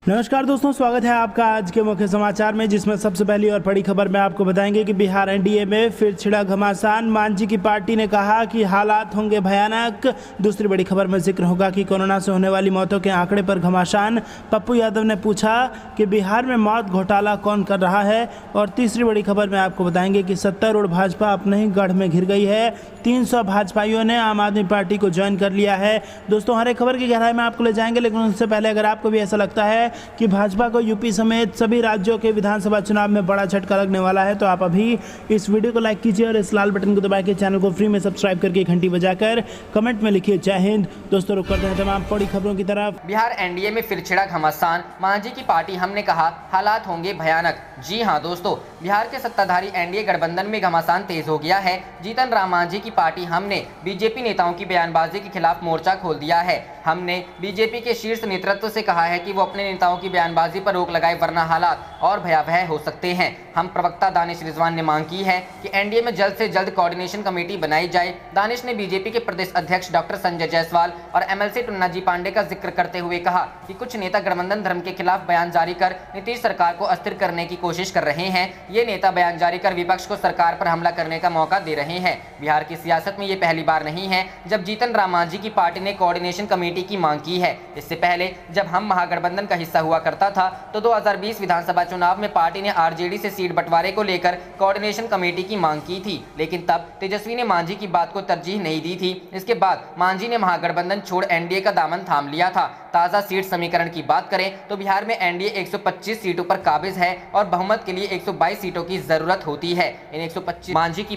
नमस्कार दोस्तों, स्वागत है आपका आज के मुख्य समाचार में, जिसमें सबसे पहली और बड़ी खबर में आपको बताएंगे कि बिहार एनडीए में फिर छिड़ा घमासान। मांझी की पार्टी ने कहा कि हालात होंगे भयानक। दूसरी बड़ी खबर में जिक्र होगा कि कोरोना से होने वाली मौतों के आंकड़े पर घमासान। पप्पू यादव ने पूछा कि बिहार में मौत घोटाला कौन कर रहा है। और तीसरी बड़ी खबर में आपको बताएंगे कि सत्तारूढ़ भाजपा अपने ही गढ़ में घिर गई है। 300 भाजपाइयों ने आम आदमी पार्टी को ज्वाइन कर लिया है। दोस्तों, हर एक खबर की गहराई में आपको ले जाएंगे, लेकिन उससे पहले अगर आपको भी ऐसा लगता है कि भाजपा को यूपी समेत सभी राज्यों के विधानसभा चुनाव में बड़ा झटका लगने वाला है, तो आप अभी इस वीडियो को लाइक कीजिए और इस लाल बटन को दबा के चैनल को फ्री में सब्सक्राइब करके घंटी बजाकर कमेंट में लिखिए जय हिंद। दोस्तों, रुक करते हैं तमाम बड़ी खबरों की तरफ। बिहार एनडीए में फिर छिड़ा घमासान। मांझी की पार्टी हमने कहा हालात होंगे भयानक। जी हां दोस्तों, बिहार के सत्ताधारी एनडीए गठबंधन में घमासान तेज हो गया है। जीतन राम मांझी की पार्टी हमने बीजेपी नेताओं की बयानबाजी के खिलाफ मोर्चा खोल दिया है। हमने बीजेपी के शीर्ष नेतृत्व से कहा है कि वो अपने नेताओं की बयानबाजी पर रोक लगाए, वरना हालात और भयावह हो सकते हैं। हम प्रवक्ता दानिश रिजवान ने मांग की है कि एनडीए में जल्द से जल्द कोऑर्डिनेशन कमेटी बनाई जाए। दानिश ने बीजेपी के प्रदेश अध्यक्ष डॉक्टर संजय जायसवाल और एमएलसी टुन्नाजी पांडे का जिक्र करते हुए कहा कि कुछ नेता गठबंधन धर्म के खिलाफ बयान जारी कर नीतीश सरकार को अस्थिर करने की कोशिश कर रहे हैं। ये नेता बयान जारी कर विपक्ष को सरकार पर हमला करने का मौका दे रहे हैं। बिहार की सियासत में ये पहली बार नहीं है जब जीतन राम मांझी की पार्टी ने कोऑर्डिनेशन कमेटी की मांग की है। इससे पहले जब हम महागठबंधन का हिस्सा हुआ करता था तो 2020 विधानसभा चुनाव में पार्टी ने आरजेडी से सीट बंटवारे को लेकर कोऑर्डिनेशन कमेटी की मांग की थी, लेकिन तब तेजस्वी ने मांझी की बात को तरजीह नहीं दी थी। इसके बाद मांझी ने महागठबंधन छोड़ एनडीए का दामन थाम लिया था। ताजा सीट समीकरण की बात करें तो बिहार में एनडीए 125 सीटों पर काबिज है और बहुमत के लिए 122 सीटों की जरूरत होती है। इन 125 मांझी की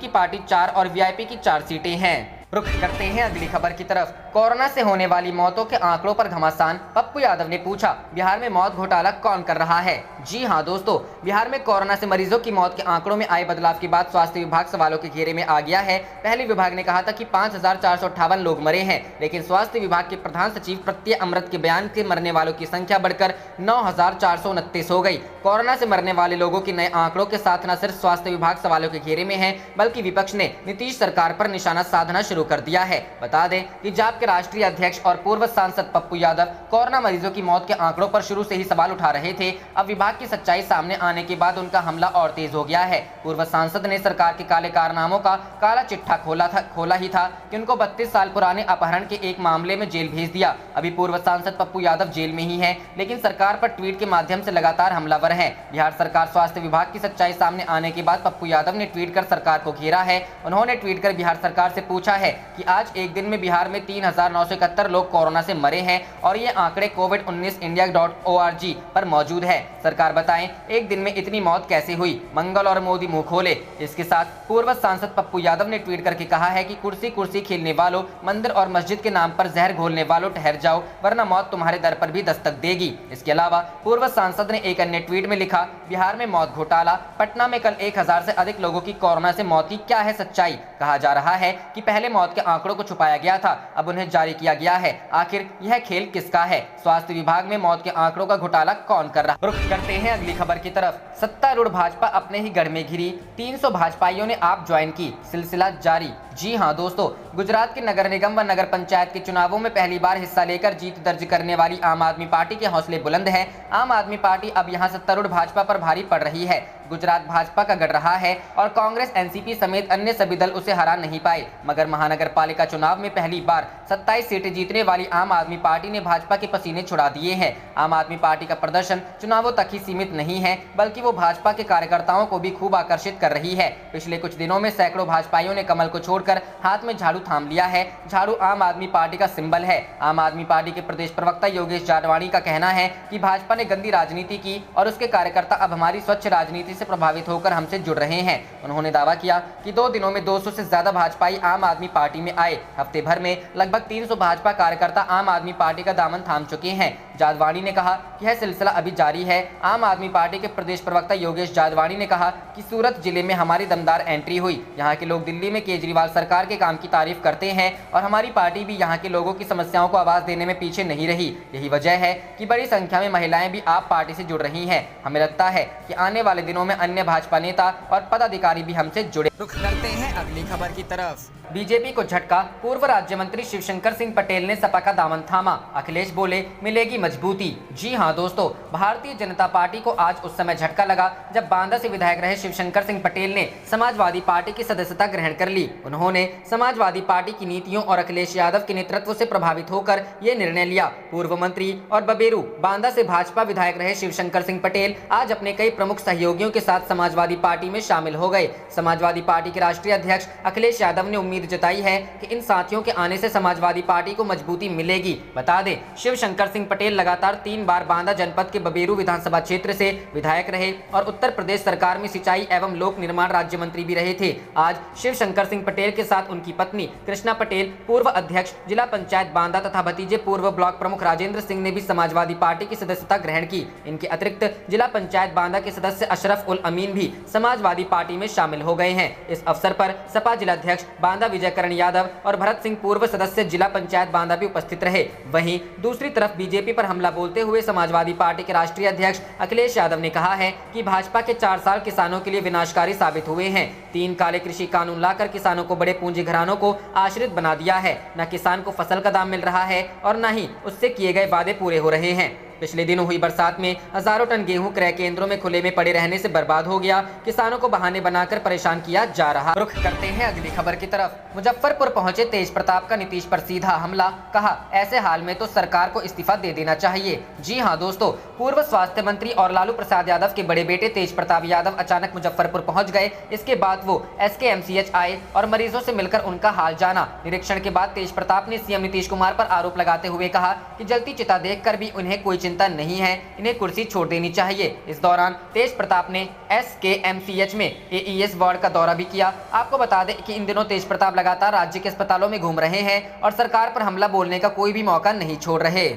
पार्टी 4 और वीआईपी की 4 सीटें हैं। रुख करते हैं अगली खबर की तरफ। कोरोना से होने वाली मौतों के आंकड़ों पर घमासान। पप्पू यादव ने पूछा बिहार में मौत घोटाला कौन कर रहा है। जी हां दोस्तों, बिहार में कोरोना से मरीजों की मौत के आंकड़ों में आए बदलाव के बाद स्वास्थ्य विभाग सवालों के घेरे में आ गया है। पहले विभाग ने कहा था कि 5458 लोग मरे हैं, लेकिन स्वास्थ्य विभाग के प्रधान सचिव प्रत्यय अमृत के बयान से मरने वालों की संख्या बढ़कर 9429 हो गई। कोरोना से मरने वाले लोगों के नए आंकड़ों के साथ न सिर्फ स्वास्थ्य विभाग सवालों के घेरे में है, बल्कि विपक्ष ने नीतीश सरकार पर निशाना साधना शुरू कर दिया है। बता दें कि जाप के राष्ट्रीय अध्यक्ष और पूर्व सांसद पप्पू यादव कोरोना मरीजों की मौत के आंकड़ों पर शुरू से ही सवाल उठा रहे थे। अब विभाग की सच्चाई सामने आने के बाद उनका हमला और तेज हो गया है। पूर्व सांसद ने सरकार के काले कारनामों का काला चिट्ठा खोला ही था कि उनको 32 साल पुराने अपहरण के एक मामले में जेल भेज दिया। अभी पूर्व सांसद पप्पू यादव जेल में ही है, लेकिन सरकार पर ट्वीट के माध्यम से लगातार हमलावर है। बिहार सरकार स्वास्थ्य विभाग की सच्चाई सामने आने के बाद पप्पू यादव ने ट्वीट कर सरकार को घेरा है। उन्होंने ट्वीट कर बिहार सरकार से पूछा है कि आज एक दिन में बिहार में 3971 लोग कोरोना से मरे हैं और ये आंकड़े covid19india.org पर मौजूद है। सरकार बताएं एक दिन में इतनी मौत कैसे हुई। मंगल और मोदी मुंह खोले। इसके साथ पूर्व सांसद पप्पू यादव ने ट्वीट करके कहा है कि कुर्सी कुर्सी खेलने वालों, मंदिर और मस्जिद के नाम पर जहर घोलने वालों, ठहर जाओ वरना मौत तुम्हारे दर पर भी दस्तक देगी। इसके अलावा पूर्व सांसद ने एक अन्य ट्वीट में लिखा बिहार में मौत घोटाला। पटना में कल 1000 से अधिक लोगों की कोरोना से मौत की क्या है सच्चाई। कहा जा रहा है कि पहले मौत के आंकड़ों को छुपाया गया था, अब उन्हें जारी किया गया है। आखिर यह खेल किसका है। स्वास्थ्य विभाग में मौत के आंकड़ों का घोटाला कौन कर रहा। रुख करते हैं अगली खबर की तरफ। सत्तारूढ़ भाजपा अपने ही गढ़ में घिरी। 300 भाजपाइयों ने आप ज्वाइन की, सिलसिला जारी। जी हां दोस्तों, गुजरात के नगर निगम व नगर पंचायत के चुनावों में पहली बार हिस्सा लेकर जीत दर्ज करने वाली आम आदमी पार्टी के हौसले बुलंद हैं। आम आदमी पार्टी अब यहां सत्तारूढ़ भाजपा पर भारी पड़ रही है। गुजरात भाजपा का गढ़ रहा है और कांग्रेस, एनसीपी समेत अन्य सभी दल उसे हरा नहीं पाए, मगर महानगर पालिका चुनाव में पहली बार 27 सीटें जीतने वाली आम आदमी पार्टी ने भाजपा के पसीने छुड़ा दिए हैं। आम आदमी पार्टी का प्रदर्शन चुनावों तक ही सीमित नहीं है, बल्कि वो भाजपा के कार्यकर्ताओं को भी खूब आकर्षित कर रही है। पिछले कुछ दिनों में सैकड़ों भाजपाइयों ने कमल को छोड़कर हाथ में झाड़ू थाम लिया है। झाड़ू आम आदमी पार्टी का सिंबल है। आम आदमी पार्टी के प्रदेश प्रवक्ता योगेश जादवानी का कहना है कि भाजपा ने गंदी राजनीति की और उसके कार्यकर्ता अब हमारी स्वच्छ राजनीति से प्रभावित होकर हमसे जुड़ रहे हैं। उन्होंने दावा किया कि 2 दिनों में 200 से ज्यादा भाजपाई आम आदमी पार्टी में आए। हफ्ते भर में लगभग 300 भाजपा कार्यकर्ता आम आदमी पार्टी का दामन थाम चुके हैं। जादवानी ने कहा कि यह सिलसिला अभी जारी है। आम आदमी पार्टी के प्रदेश प्रवक्ता योगेश जादवानी ने कहा कि सूरत जिले में हमारी दमदार एंट्री हुई। यहाँ के लोग दिल्ली में केजरीवाल सरकार के काम की तारीफ करते हैं और हमारी पार्टी भी यहाँ के लोगों की समस्याओं को आवाज देने में पीछे नहीं रही। यही वजह है कि बड़ी संख्या में महिलाएं भी आप पार्टी से जुड़ रही हैं। हमें लगता है कि आने वाले दिनों में अन्य भाजपा नेता और पदाधिकारी भी हमसे जुड़े। रुख करते हैं अगली खबर की तरफ। बीजेपी को झटका, पूर्व राज्य मंत्री शिवशंकर सिंह पटेल ने सपा का दामन थामा। अखिलेश बोले मिलेगी मजबूती। जी हां दोस्तों, भारतीय जनता पार्टी को आज उस समय झटका लगा जब बांदा से विधायक रहे शिवशंकर सिंह पटेल ने समाजवादी पार्टी की सदस्यता ग्रहण कर ली। उन्होंने समाजवादी पार्टी की नीतियों और अखिलेश यादव के नेतृत्व से प्रभावित होकर ये निर्णय लिया। पूर्व मंत्री और बबेरू बांदा से भाजपा विधायक रहे शिवशंकर सिंह पटेल आज अपने कई प्रमुख सहयोगियों के साथ समाजवादी पार्टी में शामिल हो गए। समाजवादी पार्टी के राष्ट्रीय अध्यक्ष अखिलेश यादव ने उम्मीद जताई है कि इन साथियों के आने से समाजवादी पार्टी को मजबूती मिलेगी। बता दें, शिवशंकर सिंह पटेल लगातार 3 बार बांदा जनपद के बबेरू विधानसभा क्षेत्र से विधायक रहे और उत्तर प्रदेश सरकार में सिंचाई एवं लोक निर्माण राज्य मंत्री भी रहे थे। आज शिवशंकर सिंह पटेल के साथ उनकी पत्नी कृष्णा पटेल, पूर्व अध्यक्ष जिला पंचायत बांदा तथा भतीजे पूर्व ब्लॉक प्रमुख राजेंद्र सिंह ने भी समाजवादी पार्टी की सदस्यता ग्रहण की। इनके अतिरिक्त जिला पंचायत बांदा के सदस्य अशरफ उल अमीन भी समाजवादी पार्टी में शामिल हो गए हैं। इस अवसर पर सपा जिलाध्यक्ष बांदा विजय करण यादव और भरत सिंह पूर्व सदस्य जिला पंचायत बांदा भी उपस्थित रहे। वहीं दूसरी तरफ बीजेपी पर हमला बोलते हुए समाजवादी पार्टी के राष्ट्रीय अध्यक्ष अखिलेश यादव ने कहा है कि भाजपा के 4 साल किसानों के लिए विनाशकारी साबित हुए हैं। 3 काले कृषि कानून लाकर किसानों को बड़े पूंजी घरानों को आश्रित बना दिया है। न किसान को फसल का दाम मिल रहा है और न ही उससे किए गए वादे पूरे हो रहे हैं। पिछले दिनों हुई बरसात में हजारों टन गेहूं क्रय केंद्रों में खुले में पड़े रहने से बर्बाद हो गया। किसानों को बहाने बनाकर परेशान किया जा रहा। रुख करते हैं अगली खबर की तरफ। मुजफ्फरपुर पहुंचे तेज प्रताप का नीतीश पर सीधा हमला। कहा ऐसे हाल में तो सरकार को इस्तीफा दे देना चाहिए। जी हां दोस्तों, पूर्व स्वास्थ्य मंत्री और लालू प्रसाद यादव के बड़े बेटे तेज प्रताप यादव अचानक मुजफ्फरपुर पहुंच गए। इसके बाद वो SKMCH आए और मरीजों से मिलकर उनका हाल जाना। निरीक्षण के बाद तेज प्रताप ने सीएम नीतीश कुमार पर आरोप लगाते हुए कहा कि जलती चिता देखकर भी उन्हें कोई चिंता नहीं है, इन्हें कुर्सी छोड़ देनी चाहिए। इस दौरान तेज प्रताप ने SKMCH में AES वार्ड का दौरा भी किया। आपको बता दें कि इन दिनों तेज प्रताप लगातार राज्य के अस्पतालों में घूम रहे हैं और सरकार पर हमला बोलने का कोई भी मौका नहीं छोड़ रहे।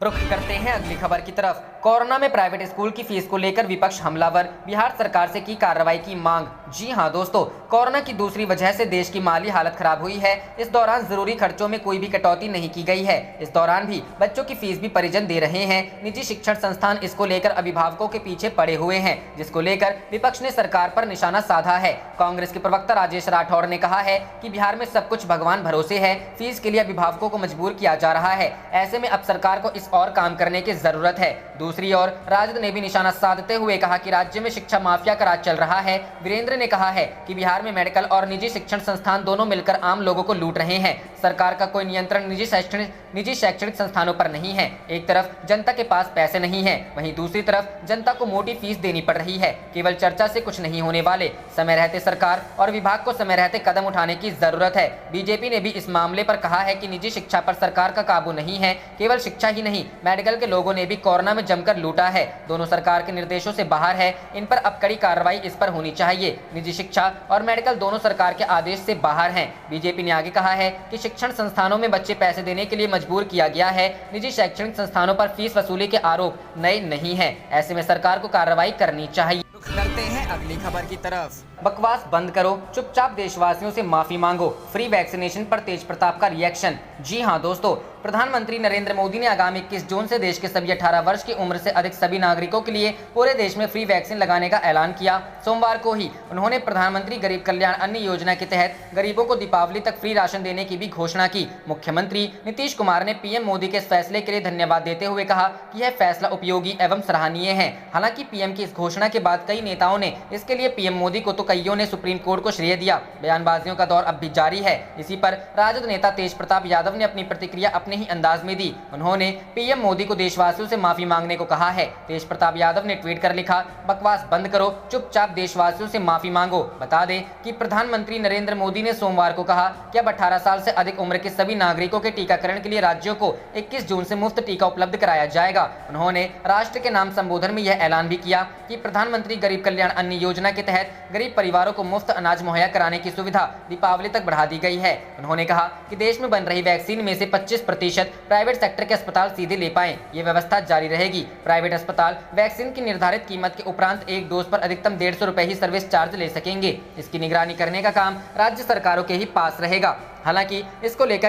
रुख करते हैं अगली खबर की तरफ। कोरोना में प्राइवेट स्कूल की फीस को लेकर विपक्ष हमलावर, बिहार सरकार से की कार्रवाई की मांग। जी हां दोस्तों, कोरोना की दूसरी वजह से देश की माली हालत खराब हुई है। इस दौरान जरूरी खर्चों में कोई भी कटौती नहीं की गई है। इस दौरान भी बच्चों की फीस भी परिजन दे रहे हैं। निजी शिक्षण संस्थान इसको लेकर अभिभावकों के पीछे पड़े हुए हैं, जिसको लेकर विपक्ष ने सरकार पर निशाना साधा है। कांग्रेस के प्रवक्ता राजेश राठौड़ ने कहा है कि बिहार में सब कुछ भगवान भरोसे है, फीस के लिए अभिभावकों को मजबूर किया जा रहा है। ऐसे में अब सरकार को इस और काम करने की जरूरत है। दूसरी ओर राजद ने भी निशाना साधते हुए कहा कि राज्य में शिक्षा माफिया का राज चल रहा है। वीरेंद्र ने कहा है कि बिहार में मेडिकल और निजी शिक्षण संस्थान दोनों मिलकर आम लोगों को लूट रहे हैं। सरकार का कोई नियंत्रण निजी शैक्षणिक संस्थानों पर नहीं है। एक तरफ जनता के पास पैसे नहीं है, वहीं दूसरी तरफ जनता को मोटी फीस देनी पड़ रही है। केवल चर्चा से कुछ नहीं होने वाले। समय रहते सरकार और विभाग को समय रहते कदम उठाने की जरूरत है। बीजेपी ने भी इस मामले पर कहा है कि निजी शिक्षा पर सरकार का काबू नहीं है। केवल शिक्षा ही नहीं, मेडिकल के लोगों ने भी कोरोना में जमकर लूटा है। दोनों सरकार के निर्देशों से बाहर है। इन पर अब कड़ी कार्रवाई इस पर होनी चाहिए। निजी शिक्षा और मेडिकल दोनों सरकार के आदेश से बाहर हैं। बीजेपी ने आगे कहा है कि शिक्षण संस्थानों में बच्चे पैसे देने के लिए मजबूर किया गया है। निजी शैक्षणिक संस्थानों पर फीस वसूली के आरोप नए नहीं है। ऐसे में सरकार को कार्रवाई करनी चाहिए। करते हैं अगली खबर की तरफ। बकवास बंद करो, चुपचाप देशवासियों से माफी मांगो। फ्री वैक्सीनेशन पर तेज प्रताप का रिएक्शन। जी हां दोस्तों, प्रधानमंत्री नरेंद्र मोदी ने आगामी 21 जून से देश के सभी 18 वर्ष की उम्र से अधिक सभी नागरिकों के लिए पूरे देश में फ्री वैक्सीन लगाने का ऐलान किया। सोमवार को ही उन्होंने प्रधानमंत्री गरीब कल्याण अन्न योजना के तहत गरीबों को दीपावली तक फ्री राशन देने की भी घोषणा की। मुख्यमंत्री नीतीश कुमार ने पीएम मोदी के इस फैसले के लिए धन्यवाद देते हुए कहा कि यह फैसला उपयोगी एवं सराहनीय है। हालांकि पीएम की इस घोषणा के बाद कई नेताओं ने इसके लिए पीएम मोदी को तो कईयों ने सुप्रीम कोर्ट को श्रेय दिया। बयानबाजियों का दौर अब भी जारी है। इसी पर राजद नेता तेज प्रताप यादव ने अपनी प्रतिक्रिया अपने ही अंदाज में दी। उन्होंने पीएम मोदी को देशवासियों से माफी मांगने को कहा है। तेज प्रताप यादव ने ट्वीट कर लिखा, बकवास बंद करो, चुपचाप देशवासियों से माफी मांगो। बता दें कि प्रधानमंत्री नरेंद्र मोदी ने सोमवार को कहा कि अब 18 साल से अधिक उम्र के सभी नागरिकों के टीकाकरण के लिए राज्यों को 21 जून से मुफ्त टीका उपलब्ध कराया जाएगा। उन्होंने राष्ट्र के नाम संबोधन में यह ऐलान भी किया कि प्रधानमंत्री गरीब कल्याण अन्न योजना के तहत गरीब परिवारों को मुफ्त अनाज मुहैया कराने की सुविधा दीपावली तक बढ़ा दी गई है। उन्होंने कहा कि देश में बन रही वैक्सीन में से 25% 100% प्राइवेट सेक्टर के अस्पताल सीधे ले पाएं। ये व्यवस्था जारी रहेगी। प्राइवेट अस्पताल वैक्सीन की निर्धारित कीमत के उपरांत एक डोज पर अधिकतम 150 रुपए ही सर्विस चार्ज ले सकेंगे। इसकी निगरानी करने का काम राज्य सरकारों के ही पास रहेगा। हालांकि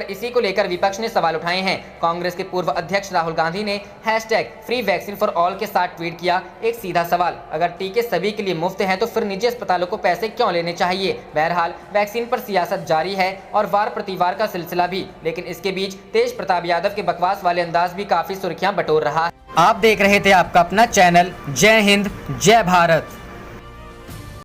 इसी को लेकर विपक्ष ने सवाल उठाए हैं। कांग्रेस के पूर्व अध्यक्ष राहुल गांधी ने #फ्री वैक्सीन फॉर ऑल के साथ ट्वीट किया एक सीधा सवाल, अगर टीके सभी के लिए मुफ्त हैं तो फिर निजी अस्पतालों को पैसे क्यों लेने चाहिए। बहरहाल वैक्सीन पर सियासत जारी है और वार प्रतिवार का सिलसिला भी, लेकिन इसके बीच तेज प्रताप यादव के बकवास वाले अंदाज भी काफी सुर्खियां बटोर रहा है। आप देख रहे थे आपका अपना चैनल जय हिंद जय भारत।